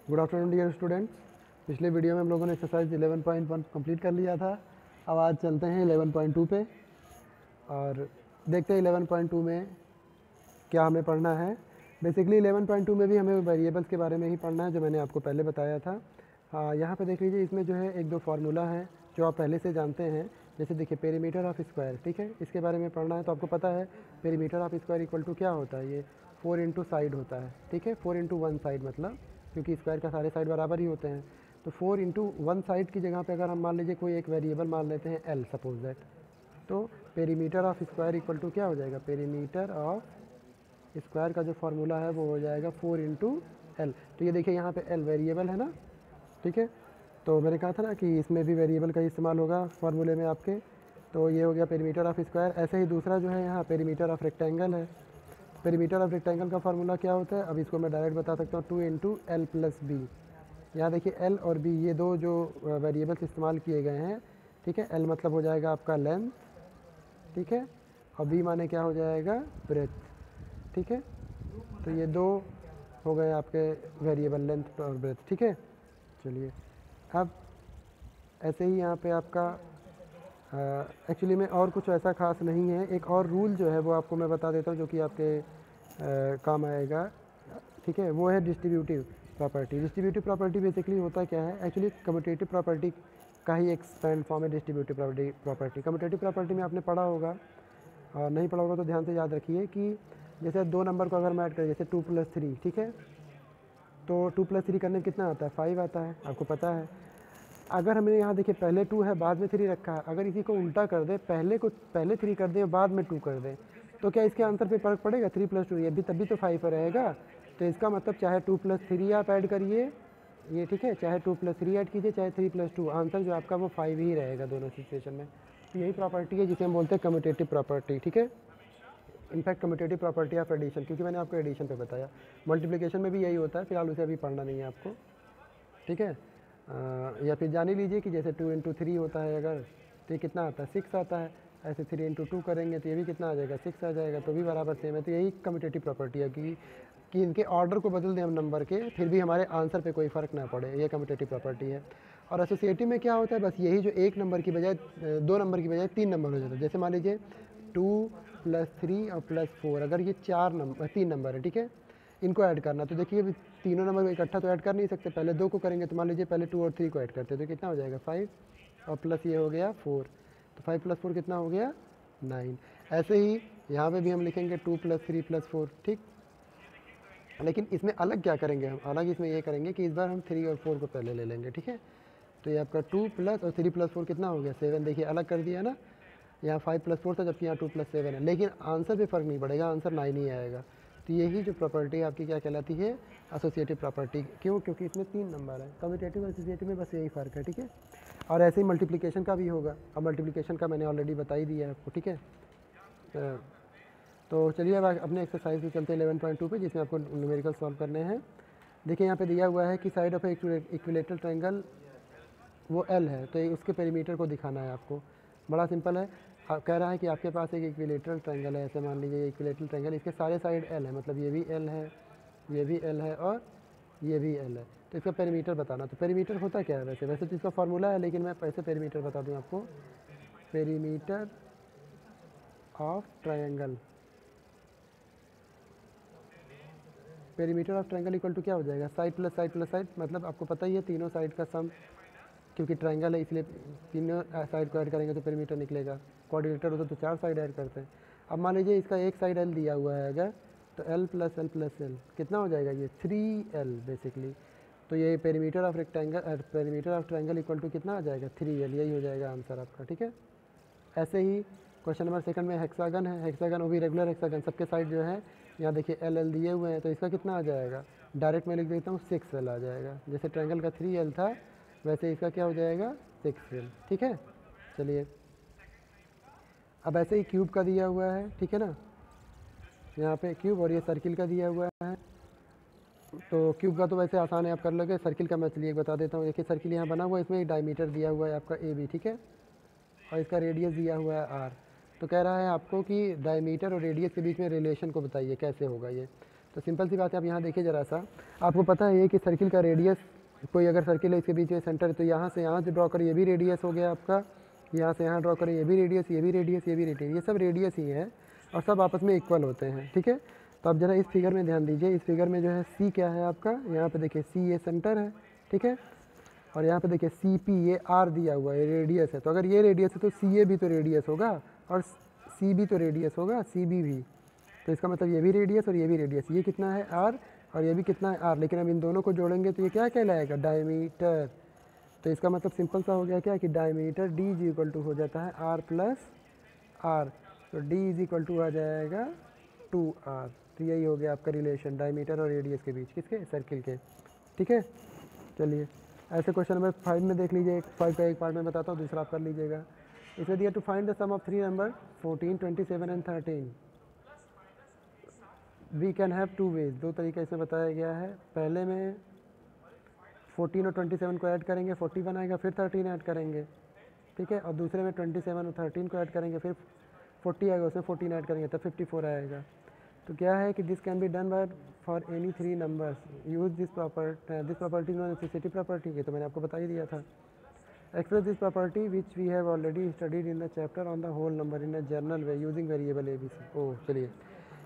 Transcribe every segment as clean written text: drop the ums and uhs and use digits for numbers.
Good afternoon dear students. पिछले video में हम लोगों ने एक्सरसाइज 11.1 कंप्लीट कर लिया था। अब आज चलते हैं 11.2 पे और देखते हैं 11.2 में क्या हमें पढ़ना है। बेसिकली 11.2 में भी हमें वेरिएबल्स के बारे में ही पढ़ना है, जो मैंने आपको पहले बताया था। यहाँ पे देख लीजिए, इसमें जो है एक दो फार्मूला है जो आप पहले से जानते हैं। जैसे देखिए पेरीमीटर ऑफ स्क्वायर, ठीक है, इसके बारे में पढ़ना है। तो आपको पता है perimeter of square equal to क्या होता है, ये 4 इंटू साइड होता है, ठीक है। 4 इंटू 1 साइड, मतलब क्योंकि स्क्वायर का सारे साइड बराबर ही होते हैं। तो 4 इंटू 1 साइड की जगह पे अगर हम मान लीजिए कोई एक वेरिएबल मान लेते हैं एल, सपोज दैट, तो perimeter of square equal to क्या हो जाएगा, पेरीमीटर ऑफ स्क्वायर का जो फार्मूला है वो हो जाएगा 4 इंटू एल। तो ये देखिए यहाँ पे एल वेरिएबल है ना, ठीक है। तो मैंने कहा था ना कि इसमें भी वेरिएबल का इस्तेमाल होगा फार्मूले में आपके। तो ये हो गया पेरीमीटर ऑफ स्क्वायर। ऐसे ही दूसरा जो है यहाँ पेरीमीटर ऑफ रेक्टेंगल है। पेरीमीटर ऑफ रेक्टेंगल का फार्मूला क्या होता है, अब इसको मैं डायरेक्ट बता सकता हूँ, 2 इंटू एल प्लस बी। यहाँ देखिए एल और बी ये दो जो वेरिएबल्स इस्तेमाल किए गए हैं, ठीक है। एल मतलब हो जाएगा आपका लेंथ, ठीक है, और बी माने क्या हो जाएगा, ब्रेथ, ठीक है। तो ये दो हो गए आपके वेरिएबल, लेंथ और ब्रेथ, ठीक है। चलिए अब ऐसे ही यहाँ पे आपका एक्चुअली में और कुछ ऐसा खास नहीं है। एक और रूल जो है वो आपको मैं बता देता हूँ जो कि आपके काम आएगा, ठीक है। वो है distributive property. Distributive property basically होता क्या है, एक्चुअली कम्यूटेटिव प्रॉपर्टी का ही एक्सपेंड फॉर्म है डिस्ट्रीब्यूटिव प्रॉपर्टी। कम्यूटेटिव प्रॉपर्टी में आपने पढ़ा होगा, और नहीं पढ़ा होगा तो ध्यान से याद रखिए कि जैसे दो नंबर को अगर मैं ऐड करें, जैसे 2 + 3, ठीक है, तो 2 + 3 करने कितना आता है, 5 आता है, आपको पता है। अगर हमने यहाँ देखिए पहले 2 है बाद में 3 रखा है, अगर इसी को उल्टा कर दे, पहले 3 कर दे बाद में 2 कर दे, तो क्या इसके आंसर पे फर्क पड़ेगा, 3 + 2, ये भी तभी तो 5 रहेगा। तो इसका मतलब चाहे 2 + 3 आप ऐड करिए, ये ठीक है, चाहे 2 + 3 ऐड कीजिए, चाहे 3 + 2, आंसर जो आपका वो 5 ही रहेगा दोनों सिचुएशन में। तो यही प्रॉपर्टी है जिसे हम बोलते हैं कम्यूटेटिव प्रॉपर्टी, ठीक है। In fact commutative property of addition, क्योंकि मैंने आपको एडिशन पे बताया, मल्टीप्लिकेशन में भी यही होता है, फिलहाल उसे अभी पढ़ना नहीं है आपको, ठीक है। या फिर जान ही लीजिए कि जैसे 2 इंटू 3 होता है अगर, तो ये कितना आता है, 6 आता है। ऐसे 3 इंटू 2 करेंगे तो ये भी कितना आ जाएगा, 6 आ जाएगा, तो भी बराबर सेम है। तो यही कम्यूटेटिव प्रॉपर्टी है कि इनके ऑर्डर को बदल दें हम नंबर के, फिर भी हमारे आंसर पे कोई फ़र्क ना पड़े, ये कम्यूटेटिव प्रॉपर्टी है। और एसोसिएटिव में क्या होता है, बस यही जो एक नंबर की बजाय 2 नंबर की बजाय 3 नंबर हो जाता है। जैसे मान लीजिए 2 + 3 और +4, अगर ये 3 नंबर है, ठीक है, इनको ऐड करना, तो देखिए तीनों नंबर इकट्ठा तो ऐड कर नहीं सकते, पहले 2 को करेंगे। तो मान लीजिए पहले 2 और 3 को ऐड करते हैं, तो कितना हो जाएगा, 5, और प्लस ये हो गया 4, तो 5 + 4 कितना हो गया, 9। ऐसे ही यहाँ पे भी हम लिखेंगे 2 + 3 + 4, ठीक। लेकिन इसमें अलग क्या करेंगे हम, अलग इसमें ये करेंगे कि इस बार हम 3 और 4 को पहले ले लेंगे, ठीक है। तो ये आपका 2 + और 3 + 4 कितना हो गया, 7। देखिए अलग कर दिया ना, यहाँ 5 + 4 था, जबकि यहाँ 2 + 7 है, लेकिन आंसर पे फ़र्क नहीं पड़ेगा, आंसर 9 ही आएगा। तो यही जो प्रॉपर्टी आपकी क्या कहलाती है, एसोसिएटिव प्रॉपर्टी। क्यों, क्योंकि इसमें 3 नंबर है। कम्यूटेटिव और एसोसिएटिव में बस यही फ़र्क है, ठीक है। और ऐसे ही मल्टीप्लिकेशन का भी होगा। अब मल्टीप्लिकेशन का मैंने ऑलरेडी बता ही दिया है आपको, ठीक है। तो चलिए अब अपने एक्सरसाइज में चलते हैं 11.2 पे, जिसमें आपको न्यूमेरिकल सॉल्व करने हैं। देखिए यहाँ पे दिया हुआ है कि साइड ऑफ इक्विलेटरल ट्रायंगल वो एल है, तो उसके पेरीमीटर को दिखाना है आपको। बड़ा सिंपल है, कह रहा है कि आपके पास एक इक्विलेटरल ट्रायंगल है। ऐसे मान लीजिए इक्विलेटरल ट्रायंगल, इसके सारे साइड एल है, मतलब ये भी एल है, ये भी एल है, और ये भी एल है। तो इसका पेरीमीटर बताना। तो पेरीमीटर होता क्या है, वैसे तो इसका फार्मूला है, लेकिन मैं ऐसे पेरीमीटर बता दूँ आपको। Perimeter of triangle, perimeter of triangle equal to क्या हो जाएगा, side plus side plus side, मतलब आपको पता ही है तीनों साइड का सम, क्योंकि ट्रायंगल है इसलिए तीनों साइड को ऐड करेंगे तो पेरीमीटर निकलेगा। कोऑर्डिनेटर होता तो 4 साइड ऐड करते हैं। अब मान लीजिए इसका एक साइड एल दिया हुआ है अगर, तो L plus L plus L कितना हो जाएगा, ये 3L बेसिकली। तो ये perimeter of rectangle, perimeter of triangle equal to कितना आ जाएगा, 3L, यही हो जाएगा आंसर आपका, ठीक है। ऐसे ही क्वेश्चन नंबर सेकंड में हेक्सागन है, हेक्सागन वो भी रेगुलर हेक्सागन, सबके साइड जो है यहाँ देखिए एल एल दिए हुए हैं, तो इसका कितना आ जाएगा, डायरेक्ट मैं लिख देता हूँ 6L आ जाएगा। जैसे ट्रायंगल का 3L था, वैसे इसका क्या हो जाएगा, 6L, ठीक है। चलिए अब ऐसे ही क्यूब का दिया हुआ है, ठीक है ना, यहाँ पे क्यूब, और ये सर्किल का दिया हुआ है। तो क्यूब का तो वैसे आसान है, आप कर लोगे। सर्किल का मैं चलिए बता देता हूँ। देखिए सर्किल यहाँ बना हुआ है, इसमें एक डायमीटर दिया हुआ है आपका AB, ठीक है, और इसका रेडियस दिया हुआ है R। तो कह रहा है आपको कि डायमीटर और रेडियस के बीच में रिलेशन को बताइए कैसे होगा ये। तो सिंपल सी बात है, आप यहाँ देखिए ज़रा सा, आपको पता है ये कि सर्किल का रेडियस, कोई अगर सर्किल है इसके बीच में सेंटर है तो यहाँ से यहाँ जो ड्रॉ करें ये भी रेडियस हो गया आपका, यहाँ से यहाँ ड्रॉ करें ये भी रेडियस, ये भी रेडियस, ये भी रेडियस, ये सब रेडियस ही है और सब आपस में इक्वल होते हैं, ठीक है। तो आप जरा इस फिगर में ध्यान दीजिए, इस फिगर में जो है सी क्या है आपका, यहाँ पे देखिए सी ये सेंटर है, ठीक है, और यहाँ पे देखिए सी पी ये आर दिया हुआ है, रेडियस है। तो अगर ये रेडियस है तो सी ए भी तो रेडियस होगा और सी भी तो रेडियस होगा, सी बी भी। तो इसका मतलब ये भी रेडियस और ये भी रेडियस, ये कितना है आर और ये भी कितना है आर, लेकिन अब इन दोनों को जोड़ेंगे तो ये क्या कहलाएगा, डायमीटर। तो इसका मतलब सिंपल सा हो गया क्या कि diameter D is equal to हो जाता है आर प्लस आर, तो डी इज इक्वल टू आ जाएगा 2r। तो यही हो गया आपका रिलेशन डायमीटर और रेडियस के बीच, किसके, सर्किल के, ठीक है। चलिए ऐसे क्वेश्चन नंबर 5 में देख लीजिए, 5 का एक पार्ट में बताता हूँ, दूसरा आप कर लीजिएगा। इसमें दिया to find the sum of 3 number 14, 27 and 13। We can have 2 ways, 2 तरीका इसमें बताया गया है। पहले में 14 और 27 को ऐड करेंगे, 41 आएगा, फिर 13 ऐड करेंगे, ठीक है, और दूसरे में 27 और 13 को ऐड करेंगे, फिर 40 आएगा, उसमें 14 ऐड करेंगे, तब 54 आएगा। तो क्या है कि this can be done by for any 3 numbers, use this property non necessity property, ये तो मैंने आपको बता ही दिया था। Express this property which we have already studied in the chapter on the whole number in a general way using variable A B C. Oh चलिए,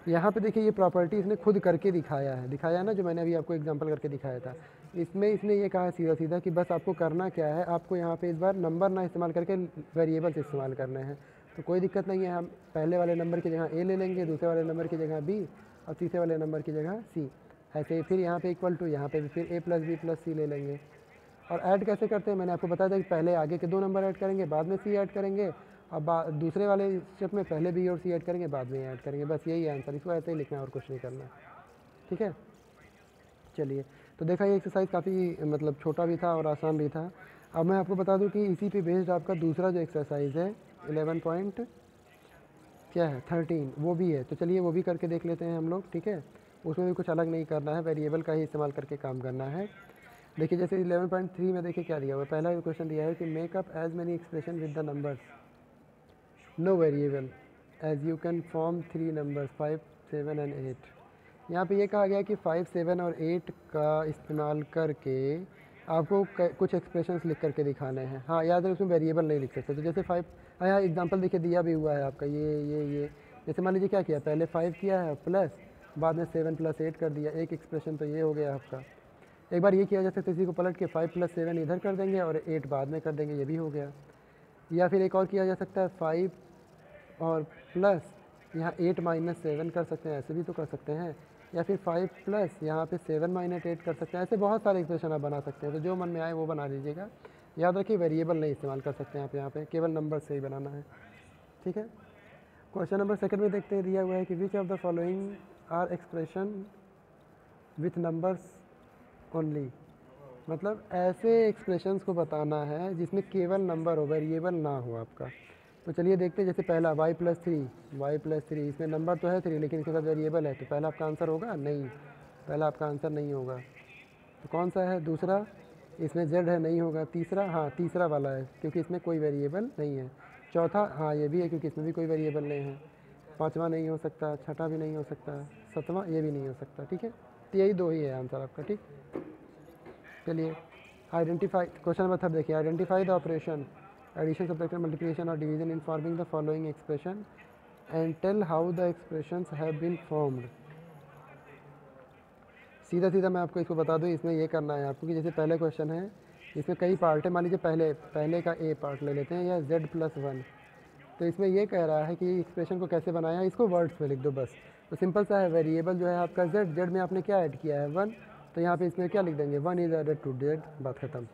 यहाँ पे देखिए ये प्रॉपर्टी इसने खुद करके दिखाया ना, जो मैंने अभी आपको एग्जांपल करके दिखाया था। इसमें इसने ये कहा सीधा सीधा कि बस आपको करना क्या है, आपको यहाँ पे इस बार नंबर ना इस्तेमाल करके वेरिएबल्स इस्तेमाल करने हैं। तो कोई दिक्कत नहीं है, हम पहले वाले नंबर की जगह ए ले लेंगे, दूसरे वाले नंबर की जगह बी और तीसरे वाले नंबर की जगह सी। ऐसे ही फिर यहाँ पे इक्वल टू, यहाँ पे भी फिर ए प्लस बी प्लस सी ले लेंगे। और ऐड कैसे करते हैं, मैंने आपको बताया था कि पहले आगे के 2 नंबर ऐड करेंगे, बाद में सी ऐड करेंगे, और दूसरे वाले स्टेप में पहले बी और सी ऐड करेंगे, बाद में ऐड करेंगे, बस यही है आंसर। इसको ऐसे ही लिखना है और कुछ नहीं करना, ठीक है। चलिए, तो देखा ये एक्सरसाइज काफ़ी मतलब छोटा भी था और आसान भी था। अब मैं आपको बता दूं कि इसी पे बेस्ड आपका दूसरा जो एक्सरसाइज है 11 पॉइंट क्या है 13 वो भी है। तो चलिए वो भी करके देख लेते हैं हम लोग, ठीक है। उसमें भी कुछ अलग नहीं करना है, वेरिएबल का ही इस्तेमाल करके काम करना है। देखिए जैसे 11.3 में देखिए क्या दिया हुआ है, पहला क्वेश्चन दिया है कि make up as many expression with the numbers no variable as you can form 3 numbers 5, 7 and 8। यहाँ पे ये कहा गया कि 5, 7 और 8 का इस्तेमाल करके आपको कुछ एक्सप्रेशंस लिख करके दिखाने हैं। हाँ याद है, उसमें वेरिएबल नहीं लिख सकते। तो जैसे 5, यहाँ एग्जांपल देखिए दिया भी हुआ है आपका, ये जैसे मान लीजिए क्या किया, पहले 5 किया है प्लस, बाद में 7 + 8 कर दिया, एक एक्सप्रेशन तो ये हो गया आपका। एक बार ये किया जा सकता है, इसी को पलट के 5 + 7 इधर कर देंगे और 8 बाद में कर देंगे, ये भी हो गया। या फिर एक और किया जा सकता है 5 और प्लस यहाँ 8 - 7 कर सकते हैं, ऐसे भी तो कर सकते हैं। या फिर 5 प्लस यहाँ पे 7 - 8 कर सकते हैं। ऐसे बहुत सारे एक्सप्रेशन आप बना सकते हैं, तो जो मन में आए वो बना लीजिएगा। याद रखिए वेरिएबल नहीं इस्तेमाल कर सकते हैं आप यहाँ पे, केवल नंबर से ही बनाना है, ठीक है। क्वेश्चन नंबर 2 में देखते हैं, दिया हुआ है कि which of the following are expression with numbers only. मतलब ऐसे एक्सप्रेशंस को बताना है जिसमें केवल नंबर हो, वेरिएबल ना हो आपका। तो चलिए देखते हैं, जैसे पहला y + 3, इसमें नंबर तो है 3 लेकिन इसके साथ वेरिएबल है, तो पहला आपका आंसर होगा नहीं, पहला आपका आंसर नहीं होगा। तो कौन सा है, दूसरा, इसमें z है, नहीं होगा। तीसरा, हाँ तीसरा वाला है क्योंकि इसमें कोई वेरिएबल नहीं है। चौथा, हाँ ये भी है क्योंकि इसमें भी कोई वेरिएबल नहीं है। पाँचवा नहीं हो सकता, छठा भी नहीं हो सकता, सातवां ये भी नहीं हो सकता, ठीक है। तो यही 2 ही है आंसर आपका, ठीक। चलिए आइडेंटिफाई, क्वेश्चन नंबर 3 देखिए, identify the operation addition, subtraction, multiplication और division in forming the following expression and tell how the expressions have been formed. सीधा सीधा मैं आपको इसको बता दूं, इसमें ये करना है आपको कि जैसे पहले क्वेश्चन है, इसमें कई पार्ट है। मान लीजिए पहले का ए पार्ट ले लेते हैं, या z+1। तो इसमें ये कह रहा है कि एक्सप्रेशन को कैसे बनाया, इसको वर्ड्स में लिख दो बस। तो सिंपल सा है, वेरिएबल जो है आपका z में आपने क्या ऐड किया है 1, तो यहाँ पे इसमें क्या लिख देंगे 1 इज़ एडेड टू z, बात खत्म।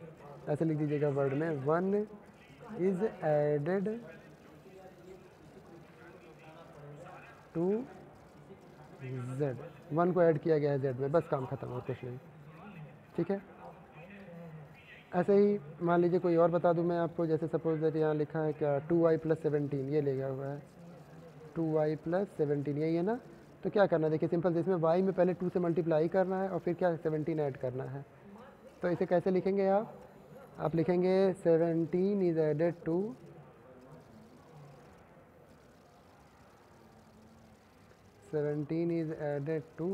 ऐसे लिख दीजिएगा वर्ड में 1 इज़ एडेड टू z, 1 को ऐड किया गया है z में, बस काम खत्म और कुछ नहीं, ठीक है। ऐसे ही मान लीजिए कोई और बता दूं मैं आपको, जैसे सपोज दैट यहाँ लिखा है क्या 2y + 17, ये ले गया हुआ है 2y + 17, यही है ना। तो क्या करना है, देखिए सिंपल से, इसमें y में पहले 2 से मल्टीप्लाई करना है और फिर क्या 17 ऐड करना है। तो इसे कैसे लिखेंगे आप लिखेंगे 17 is added to 17 is added to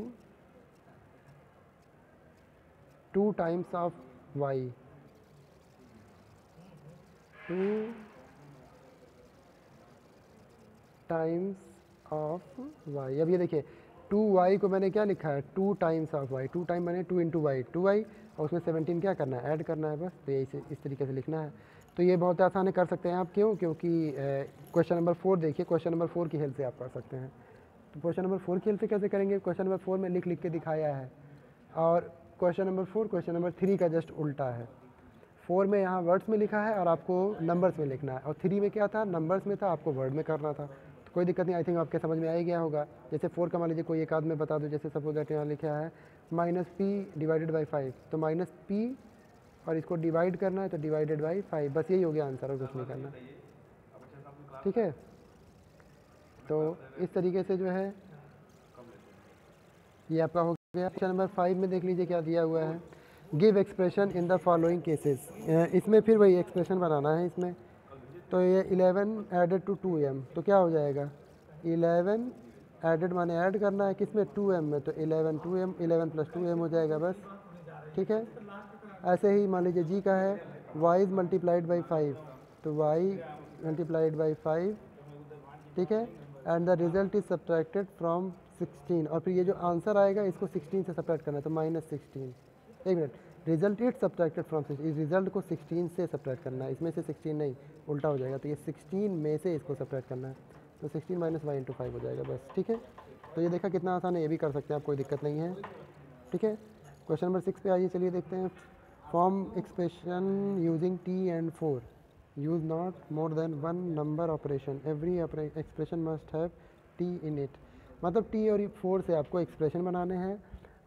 2 times of Y, 2 times of Y. अब ये देखिए 2y को मैंने क्या लिखा है, 2 टाइम्स ऑफ वाई, 2 टाइम मैंने 2 इंटू वाई, 2y और उसमें 17 क्या करना है, ऐड करना है बस। तो ये इस तरीके से लिखना है। तो ये बहुत आसान कर सकते हैं आप, क्यों, क्योंकि क्वेश्चन नंबर 4 देखिए, क्वेश्चन नंबर 4 की हेल्प से आप कर सकते हैं। तो क्वेश्चन नंबर 4 की हेल्प से कैसे करेंगे, क्वेश्चन नंबर 4 में लिख के दिखाया है, और क्वेश्चन नंबर 4 क्वेश्चन नंबर 3 का जस्ट उल्टा है। 4 में यहाँ वर्ड्स में लिखा है और आपको नंबर्स में लिखना है, और 3 में क्या था, नंबर्स में था, आपको वर्ड में करना था। तो कोई दिक्कत नहीं, आई थिंक आपके समझ में आ ही गया होगा। जैसे 4 का मान लीजिए कोई एक आध में बता दो, जैसे सपोज दैट यहाँ लिखा है -p डिवाइडेड बाई 5, तो -p और इसको डिवाइड करना है, तो डिवाइडेड बाई 5, बस यही हो गया आंसर, और कुछ नहीं करना। ठीक है, तो इस तरीके से जो है ये आपका हो गया। क्वेश्चन नंबर 5 में देख लीजिए क्या दिया हुआ है, give expression in the following cases. इसमें फिर वही एक्सप्रेशन बनाना है इसमें। तो ये 11 एडेड टू 2m, तो क्या हो जाएगा, 11 एडेड माने ऐड करना है किसमें, 2m में, तो 11 2m, 11 प्लस 2m हो जाएगा बस। ठीक है, ऐसे ही मान लीजिए जी का है y इज़ मल्टीप्लाइड बाई 5, तो y मल्टीप्लाइड बाई 5, ठीक है, and the result is subtracted from 16, और फिर ये जो आंसर आएगा इसको 16 से सब्ट्रैक्ट करना है, तो -16। एक minute, result is subtracted from 16, इस रिजल्ट को 16 से सब्ट्रैक्ट करना है, इसमें से 16 नहीं, उल्टा हो जाएगा, तो ये 16 में से इसको सब्ट्रैक्ट करना है, तो 16 माइनस y इंटू 5 हो जाएगा बस। ठीक है, तो ये देखा कितना आसान है, ये भी कर सकते हैं आप, कोई दिक्कत नहीं है। ठीक है, क्वेश्चन नंबर 6 पे आइए, चलिए देखते हैं। Form expression using t and 4, use not more than 1 number operation, every expression must have t in it. मतलब t और 4 से आपको एक्सप्रेशन बनाने हैं,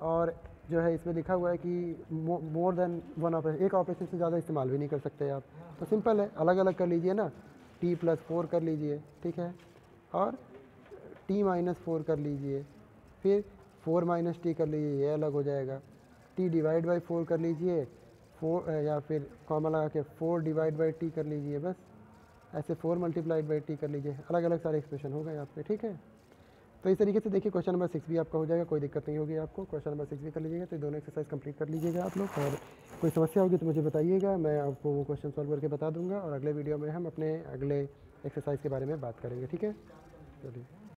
और जो है इसमें लिखा हुआ है कि मोर देन 1 ऑपरेशन, एक ऑपरेशन से ज़्यादा इस्तेमाल भी नहीं कर सकते आप। तो सिंपल है, अलग अलग कर लीजिए ना, t+4 कर लीजिए, ठीक है, और t-4 कर लीजिए, फिर 4 - t कर लीजिए, ये अलग हो जाएगा, t डिवाइड बाई 4 कर लीजिए, 4 या फिर कॉमा लगा के 4 डिवाइड बाई t कर लीजिए बस, ऐसे 4 मल्टीप्लाइड बाई t कर लीजिए, अलग अलग सारे एक्सप्रेशन हो गए आपके। ठीक है, तो इस तरीके से देखिए क्वेश्चन नंबर 6 भी आपका हो जाएगा, कोई दिक्कत नहीं होगी आपको। क्वेश्चन नंबर 6 भी कर लीजिएगा, तो दोनों एक्सरसाइज कंप्लीट कर लीजिएगा आप लोग, और कोई समस्या होगी तो मुझे बताइएगा, मैं आपको वो क्वेश्चन सॉल्व करके बता दूंगा, और अगले वीडियो में हम अपने अगले एक्सरसाइज के बारे में बात करेंगे। ठीक है, चलिए।